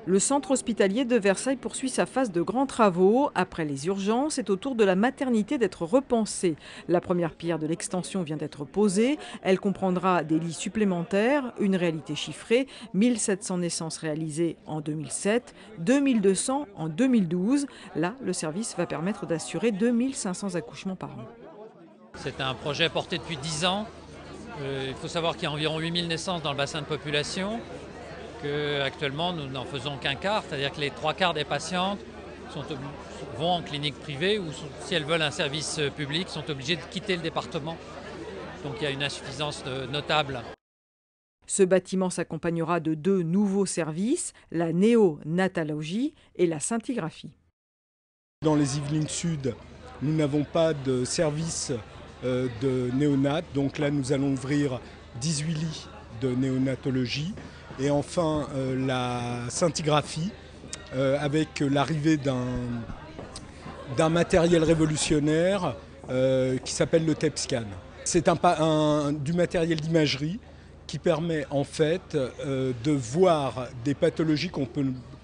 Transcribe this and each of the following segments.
Le centre hospitalier de Versailles poursuit sa phase de grands travaux. Après les urgences, c'est au tour de la maternité d'être repensée. La première pierre de l'extension vient d'être posée. Elle comprendra des lits supplémentaires, une réalité chiffrée, 1700 naissances réalisées en 2007, 2200 en 2012. Là, le service va permettre d'assurer 2500 accouchements par an. C'est un projet porté depuis 10 ans. Il faut savoir qu'il y a environ 8000 naissances dans le bassin de population, qu'actuellement nous n'en faisons qu'un quart, c'est-à-dire que les 3/4 des patientes vont en clinique privée ou si elles veulent un service public sont obligées de quitter le département. Donc il y a une insuffisance notable. Ce bâtiment s'accompagnera de 2 nouveaux services, la néonatologie et la scintigraphie. Dans les Yvelines Sud, nous n'avons pas de service de néonat, donc là nous allons ouvrir 18 lits de néonatologie. Et enfin la scintigraphie avec l'arrivée d'un matériel révolutionnaire qui s'appelle le TEP scan. C'est du matériel d'imagerie qui permet en fait de voir des pathologies qu'on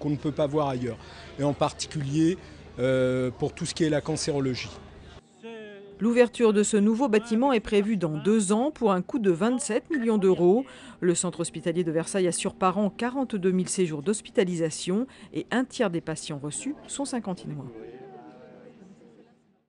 ne peut pas voir ailleurs. Et en particulier pour tout ce qui est la cancérologie. L'ouverture de ce nouveau bâtiment est prévue dans 2 ans pour un coût de 27 millions d'euros. Le centre hospitalier de Versailles assure par an 42 000 séjours d'hospitalisation et un tiers des patients reçus sont 50 mois.